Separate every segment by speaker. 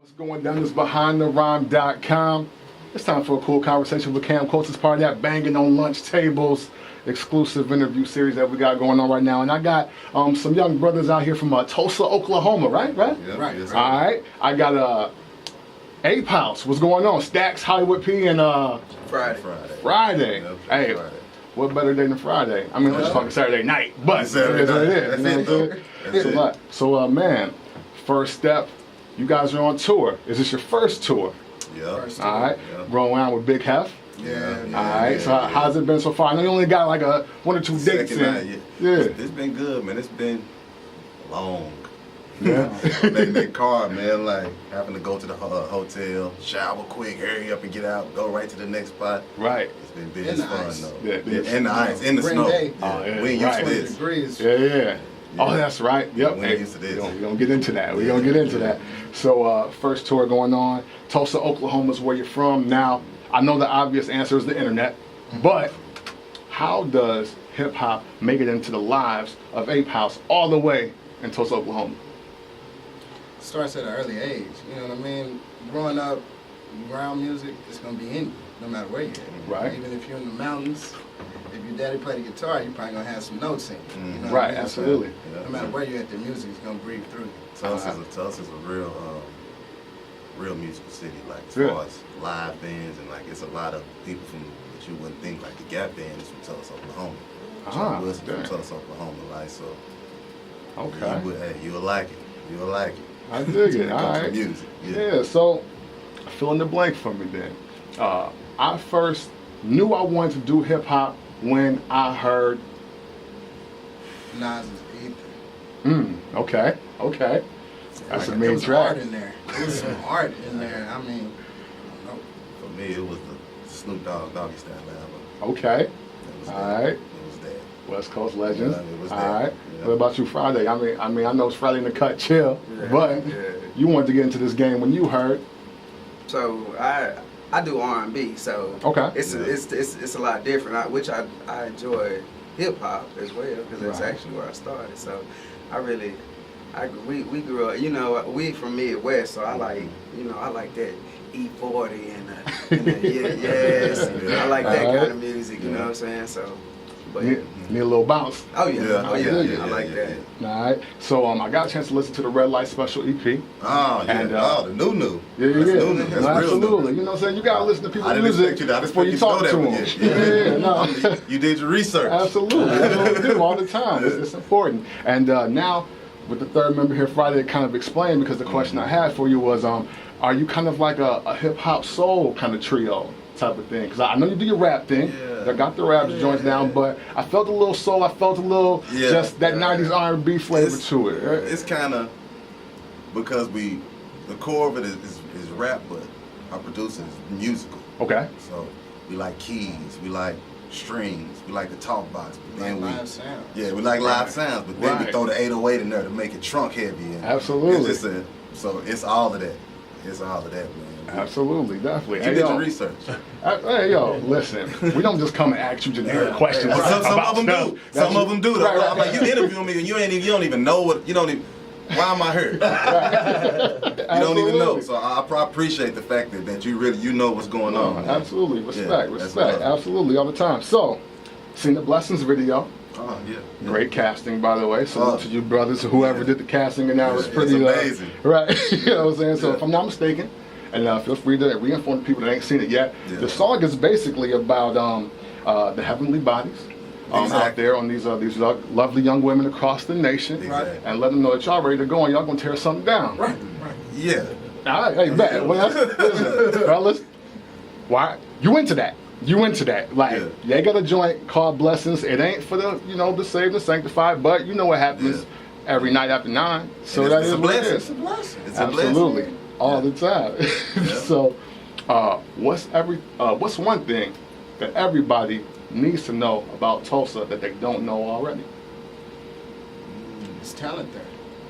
Speaker 1: What's going down is BehindTheRhyme.com. It's time for a cool conversation with Cam Coates. It's part of that Banging on Lunch Tables exclusive interview series that we got going on right now. And I got some young brothers out here from Tulsa, Oklahoma, right?
Speaker 2: Yeah, right.
Speaker 1: All right. I got Apehouse. What's going on? Stacks, Hollywood P, and
Speaker 2: Friday.
Speaker 1: Friday. Hey,
Speaker 2: Friday.
Speaker 1: what better day than Friday? I mean, let's talk Saturday night, but it is what it is. You know what I'm saying? It's a lot. So, man, first step, you guys are on tour. Is this your first tour?
Speaker 2: Yeah.
Speaker 1: All right.
Speaker 2: Yeah.
Speaker 1: Rolling around with Big Hef.
Speaker 2: Yeah.
Speaker 1: All right. So how's it been so far? I know you only got like one or two dates in. Yeah.
Speaker 2: It's been good, man. It's been long.
Speaker 1: Yeah.
Speaker 2: that car, man, like having to go to the hotel, shower quick, hurry up and get out, go right to the next spot.
Speaker 1: Right.
Speaker 2: It's been fun though.
Speaker 1: Yeah,
Speaker 2: in the ice, in the snow.
Speaker 1: Yeah.
Speaker 2: We ain't used to this.
Speaker 3: Degrees.
Speaker 1: Yeah. Oh, that's right. Yep.
Speaker 2: We ain't used to this.
Speaker 1: We're gonna get into that. We're gonna get into that. So first tour going on. Tulsa, Oklahoma is where you're from. Now, I know the obvious answer is the internet, but how does hip hop make it into the lives of Apehouse all the way in Tulsa, Oklahoma?
Speaker 3: Starts at an early age. You know what I mean? Growing up around music, it's gonna be in you, no matter where you're at.
Speaker 1: Right.
Speaker 3: Even if you're in the mountains, if your daddy played the guitar, you're probably gonna have some notes in you. You know what
Speaker 1: Right.
Speaker 3: I mean?
Speaker 1: Absolutely.
Speaker 3: So, no matter where you're at, the music is gonna breathe through you.
Speaker 2: Tulsa's a real musical city, like as
Speaker 1: Yeah.
Speaker 2: far as live bands and like it's a lot of people from that you wouldn't think, like the Gap Band is from Tulsa, Oklahoma. John Wilson from Tulsa, Oklahoma, like so.
Speaker 1: Okay.
Speaker 2: You'll like it. You'll like it.
Speaker 1: I dig it. All
Speaker 2: Comes from
Speaker 1: right.
Speaker 2: music.
Speaker 1: Yeah. So fill in the blank for me then. I first knew I wanted to do hip hop when I heard.
Speaker 3: Nas is Ether.
Speaker 1: Okay. That's a
Speaker 3: There
Speaker 1: main
Speaker 3: was
Speaker 1: track.
Speaker 3: art in there. There was some art in there. I mean, I don't know.
Speaker 2: For me, it was the Snoop Dogg Doggy Style album.
Speaker 1: Okay.
Speaker 2: It was
Speaker 1: All
Speaker 2: that.
Speaker 1: right.
Speaker 2: It was that.
Speaker 1: West Coast Legends.
Speaker 2: Yeah, it was
Speaker 1: All
Speaker 2: that.
Speaker 1: right.
Speaker 2: Yeah.
Speaker 1: What about you, Friday? I mean, I know it's Friday in the cut, chill, but you wanted to get into this game when you heard.
Speaker 4: So I do R&B, so
Speaker 1: Okay.
Speaker 4: it's a lot different. Which I enjoy hip hop as well because that's
Speaker 1: Right.
Speaker 4: actually where I started. So we grew up. You know, we from Midwest, so I like that E40 and the yes. I like that kind of music. You know what I'm saying? So, but
Speaker 1: Need a little bounce.
Speaker 4: oh yeah,
Speaker 2: Yeah.
Speaker 4: I like that.
Speaker 1: All right. So I got a chance to listen to the Red Light Special EP.
Speaker 2: Oh, yeah.
Speaker 1: And,
Speaker 2: the new.
Speaker 1: Yeah.
Speaker 2: That's new. That's
Speaker 1: No,
Speaker 2: real
Speaker 1: absolutely.
Speaker 2: new.
Speaker 1: You know what I'm saying? You gotta listen to
Speaker 2: I
Speaker 1: people's
Speaker 2: didn't
Speaker 1: music
Speaker 2: expect you to. I didn't
Speaker 1: before you
Speaker 2: expect
Speaker 1: talk to
Speaker 2: you
Speaker 1: them.
Speaker 2: to know that one.
Speaker 1: No.
Speaker 2: You did your research.
Speaker 1: Absolutely. That's what we do all the time. It's important. And now, with the third member here, Friday, kind of explained, because the question I had for you was, are you kind of like a hip hop soul kind of trio type of thing? Because I know you do your rap thing.
Speaker 2: Yeah.
Speaker 1: I got the rap joints down, but I felt a little soul. I felt a little just that 90s R&B flavor to it. Right?
Speaker 2: It's kind of because the core of it is rap, but our producer is musical.
Speaker 1: Okay.
Speaker 2: So we like keys, we like strings, we like the talk box. But then
Speaker 3: Live sound.
Speaker 2: we like live sounds, but then we
Speaker 1: Right.
Speaker 2: throw the 808 in there to make it trunk heavy. And
Speaker 1: Absolutely.
Speaker 2: It's just so it's all of that. It's all of that, man.
Speaker 1: Absolutely, definitely.
Speaker 2: You
Speaker 1: Hey,
Speaker 2: did
Speaker 1: yo.
Speaker 2: your research.
Speaker 1: Hey, yo, listen. We don't just come and ask you generic questions.
Speaker 2: Some
Speaker 1: about
Speaker 2: of them
Speaker 1: stuff
Speaker 2: do.
Speaker 1: that
Speaker 2: Some of them do. Though.
Speaker 1: Right,
Speaker 2: I'm like, you interviewing me and you don't even know what. You don't even. Why am I here? You don't even know. So I appreciate the fact that you know what's going on. Man.
Speaker 1: Absolutely. Respect.
Speaker 2: Yeah, that's
Speaker 1: respect.
Speaker 2: love.
Speaker 1: Absolutely. All the time. So, seen the Blessings video.
Speaker 2: Oh yeah.
Speaker 1: Great casting, by the way. So to you brothers, whoever did the casting, and that was
Speaker 2: It's
Speaker 1: pretty
Speaker 2: amazing.
Speaker 1: right? You know what I'm saying? So
Speaker 2: Yeah.
Speaker 1: if I'm not mistaken, and feel free to re-inform people that ain't seen it yet.
Speaker 2: Yeah.
Speaker 1: The song is basically about the heavenly bodies out
Speaker 2: Exactly.
Speaker 1: there on these lovely young women across the nation,
Speaker 2: Exactly.
Speaker 1: and let them know that y'all ready to go and y'all gonna tear something down.
Speaker 3: Right.
Speaker 2: Yeah.
Speaker 1: All right, hey, bet. Well, listen, fellas, why you into that? You into that? Like, they got a joint called Blessings. It ain't for the the saved and sanctified, but you know what happens every night after 9. So
Speaker 2: And
Speaker 1: that
Speaker 2: it's
Speaker 1: is
Speaker 2: a
Speaker 1: what it
Speaker 2: blessing.
Speaker 1: is.
Speaker 3: It's a blessing.
Speaker 2: It's a
Speaker 1: Absolutely,
Speaker 2: blessing.
Speaker 1: all the time. So, what's one thing that everybody needs to know about Tulsa that they don't know already?
Speaker 3: It's talent there.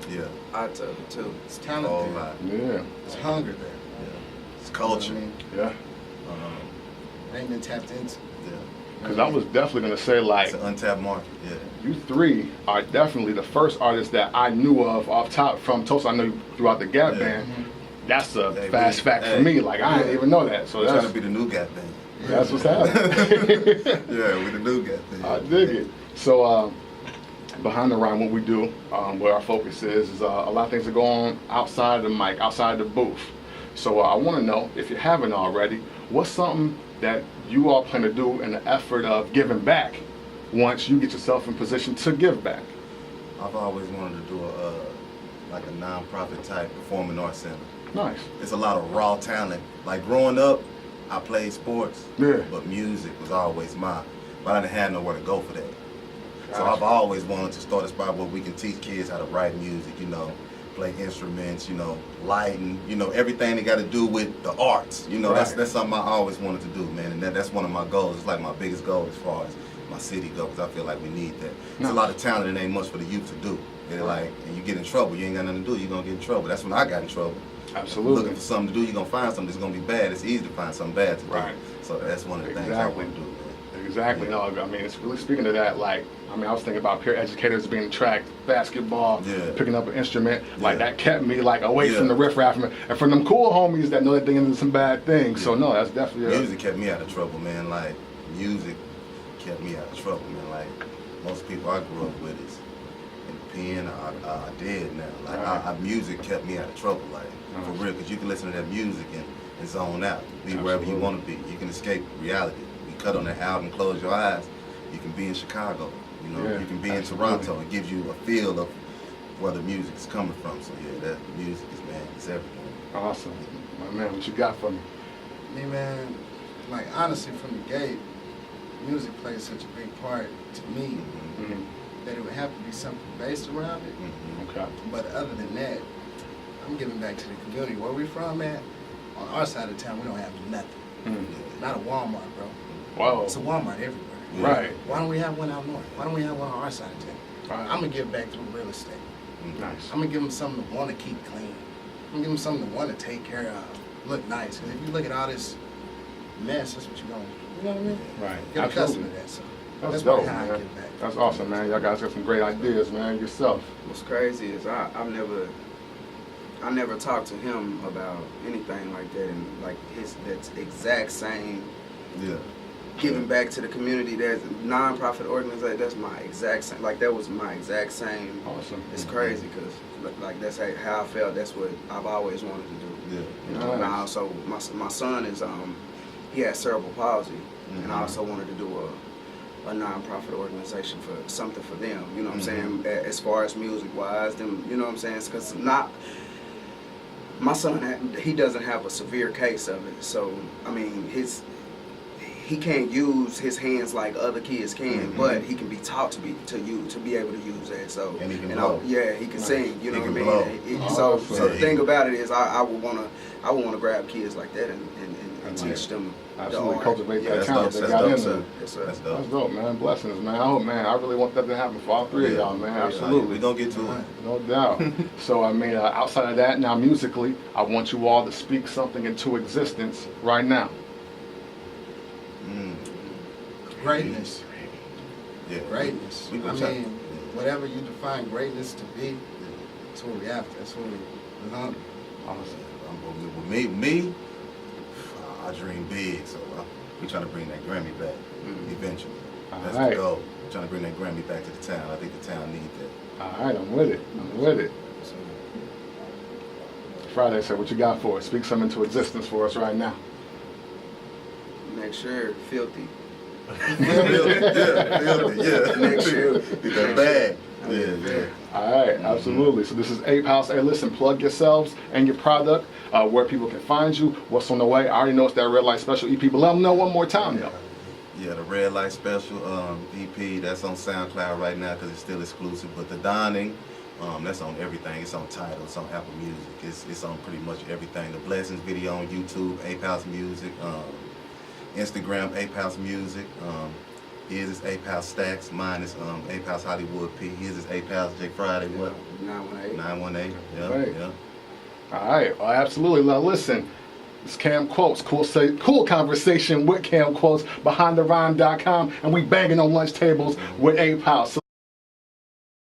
Speaker 2: Yeah.
Speaker 4: I tell you too.
Speaker 3: It's
Speaker 2: A
Speaker 3: talent
Speaker 2: whole
Speaker 3: there.
Speaker 2: lot.
Speaker 1: Yeah,
Speaker 3: It's hunger there.
Speaker 2: Yeah. It's culture.
Speaker 3: You know what
Speaker 1: yeah.
Speaker 3: I mean? Ain't been tapped into.
Speaker 2: Yeah.
Speaker 1: Because I was definitely gonna say, like,
Speaker 2: It's an untapped market. Yeah.
Speaker 1: you three are definitely the first artists that I knew of off top from Tulsa. I know you throughout the Gap
Speaker 2: Yeah.
Speaker 1: Band. That's a
Speaker 2: Hey,
Speaker 1: fast fact for
Speaker 2: hey,
Speaker 1: me. Like, I didn't even know that. So
Speaker 2: We're trying
Speaker 1: that's,
Speaker 2: to be the new guy thing.
Speaker 1: that's what's happening.
Speaker 2: Yeah, we the new guy thing.
Speaker 1: I dig it. So, behind the rhyme, what we do, where our focus is a lot of things that go on outside of the mic, outside of the booth. So I want to know, if you haven't already, what's something that you all plan to do in the effort of giving back once you get yourself in position to give back?
Speaker 2: I've always wanted to do like a non-profit type performing arts center.
Speaker 1: Nice.
Speaker 2: It's a lot of raw talent. Like growing up, I played sports,
Speaker 1: Yeah.
Speaker 2: but music was always mine. But I didn't have nowhere to go for that. So
Speaker 1: Gotcha.
Speaker 2: I've always wanted to start a spot where we can teach kids how to write music, you know, play instruments, you know, lighting, you know, everything that got to do with the arts. You know,
Speaker 1: Right.
Speaker 2: that's something I always wanted to do, man. And that's one of my goals. It's like my biggest goal as far as my city goes, because I feel like we need that. There's a lot of talent and ain't much for the youth to do. They're like, and you get in trouble, you ain't got nothing to do, you're going to get in trouble. That's when I got in trouble.
Speaker 1: Absolutely.
Speaker 2: Looking for something to do, you're going to find something that's going to be bad. It's easy to find something bad to do.
Speaker 1: Right.
Speaker 2: So that's one of the things I
Speaker 1: Exactly.
Speaker 2: want to do, man.
Speaker 1: Exactly. No, I mean, it's really speaking to that. Like, I mean, I was thinking about peer educators being track, basketball,
Speaker 2: Yeah.
Speaker 1: picking up an instrument. Like,
Speaker 2: Yeah.
Speaker 1: that kept me like away
Speaker 2: Yeah.
Speaker 1: from the riffraff and from them cool homies that know that they into some bad things. So no, that's definitely
Speaker 2: Music kept me out of trouble, man. Like, music kept me out of trouble, man. Like, most people I grew up with is in the pen, I dead now. Like,
Speaker 1: Right.
Speaker 2: music kept me out of trouble, like, for
Speaker 1: Nice.
Speaker 2: real. Because you can listen to that music and zone out. Be wherever you
Speaker 1: Absolutely.
Speaker 2: want to be. You can escape reality. You cut on that album, close your eyes. You can be in Chicago. You know,
Speaker 1: Yeah,
Speaker 2: you can be
Speaker 1: absolutely.
Speaker 2: in Toronto. It gives you a feel of where the music is coming from. So, yeah, that music is, man, it's everything.
Speaker 1: awesome. My man, what you got for me?
Speaker 3: Me, man, like honestly, from the gate, music plays such a big part to me
Speaker 1: Mhm.
Speaker 3: that it would have to be something based around it.
Speaker 2: Mhm.
Speaker 1: Okay.
Speaker 3: But other than that, I'm giving back to the community. Where we from, man, on our side of town, we don't have nothing.
Speaker 1: Mhm.
Speaker 3: Not a Walmart, bro.
Speaker 1: Whoa.
Speaker 3: It's a Walmart everywhere.
Speaker 1: Right.
Speaker 3: Why don't we have one out north? Why don't we have one on our side of town?
Speaker 1: Right.
Speaker 3: I'm gonna give back through real estate.
Speaker 1: Nice.
Speaker 3: I'm gonna give them something to want to keep clean. I'm gonna give them something to want to take care of, look nice. Because if you look at all this mess, that's what you're gonna, you know what I mean?
Speaker 1: Right.
Speaker 3: Get accustomed
Speaker 1: Absolutely.
Speaker 3: to that. So
Speaker 1: That's
Speaker 3: that's
Speaker 1: dope,
Speaker 3: how I
Speaker 1: man.
Speaker 3: give back.
Speaker 1: That's awesome, man. Y'all guys got some great ideas, man. Yourself.
Speaker 4: What's crazy is I never talked to him about anything like that, and like that exact same
Speaker 2: Yeah.
Speaker 4: giving back to the community. There's a non-profit organization. That's my exact same. Like that was my exact same.
Speaker 1: Awesome.
Speaker 4: It's crazy because like that's how I felt. That's what I've always wanted to do.
Speaker 2: Yeah.
Speaker 4: You know, and I
Speaker 1: Nice.
Speaker 4: also my son is he has cerebral palsy, and I
Speaker 2: Mhm.
Speaker 4: also wanted to do a non-profit organization for something for them. You know what
Speaker 2: Mhm.
Speaker 4: I'm saying? As far as music wise, them. You know what I'm saying? Because not. My son, he doesn't have a severe case of it, so I mean, he can't use his hands like other kids can,
Speaker 2: Mhm.
Speaker 4: but he can be taught to be able to use that. So
Speaker 2: And he can blow.
Speaker 4: yeah, he can sing. You know
Speaker 2: He
Speaker 4: what I
Speaker 2: can
Speaker 4: mean?
Speaker 2: blow.
Speaker 4: So
Speaker 1: Awesome.
Speaker 4: the thing about it is, I would wanna grab kids like that and
Speaker 1: And
Speaker 4: teach them
Speaker 1: Absolutely
Speaker 4: the art.
Speaker 1: cultivate
Speaker 4: Yeah,
Speaker 1: that
Speaker 2: that's
Speaker 1: talent
Speaker 2: dope.
Speaker 1: they
Speaker 2: That's
Speaker 1: got
Speaker 2: dope,
Speaker 1: in
Speaker 2: sir.
Speaker 1: them.
Speaker 4: Yes, sir.
Speaker 2: That's dope.
Speaker 1: That's dope, man. Blessings, man. I hope, man, I really want that to happen for all three of y'all, man.
Speaker 2: We're
Speaker 1: Absolutely.
Speaker 2: gonna get to it.
Speaker 1: No doubt. So, I mean, outside of that, now musically, I want you all to speak something into existence right now.
Speaker 2: Mm.
Speaker 3: Greatness.
Speaker 2: Yeah.
Speaker 3: Greatness.
Speaker 2: We
Speaker 3: I
Speaker 2: gonna try.
Speaker 3: mean, whatever you define greatness to be, that's what we after. That's what we're hungry.
Speaker 1: Awesome.
Speaker 2: With me, I dream big, so we trying to bring that Grammy back eventually. That's
Speaker 1: Alright.
Speaker 2: the goal. Trying to bring that Grammy back to the town. I think the town needs that.
Speaker 1: All right, I'm with it. I'm with it.
Speaker 2: So,
Speaker 1: Friday, sir, what you got for us? Speak something into existence for us right now.
Speaker 4: Make sure filthy.
Speaker 2: yeah.
Speaker 4: Make sure.
Speaker 2: Get that bag. Yeah.
Speaker 1: All right, absolutely. So this is Apehouse. Hey, listen, plug yourselves and your product, where people can find you, what's on the way. I already know it's that Red Light Special EP, but let them know one more time, though.
Speaker 2: Yeah, the Red Light Special EP, that's on SoundCloud right now because it's still exclusive. But the Donning, that's on everything. It's on Tidal, it's on Apple Music. It's on pretty much everything. The Blessings video on YouTube, Apehouse Music, Instagram, Apehouse Music. His is Apehouse Stacks. Mine is Apehouse Hollywood P. His is Apehouse J Friday. What?
Speaker 4: 918.
Speaker 2: 918. Yeah,
Speaker 1: Right.
Speaker 2: yeah.
Speaker 1: All right, well, absolutely. Now listen, it's Cam Quotes, cool conversation with Cam Quotes, behindtherhyme.com, and we banging on lunch tables with Apehouse.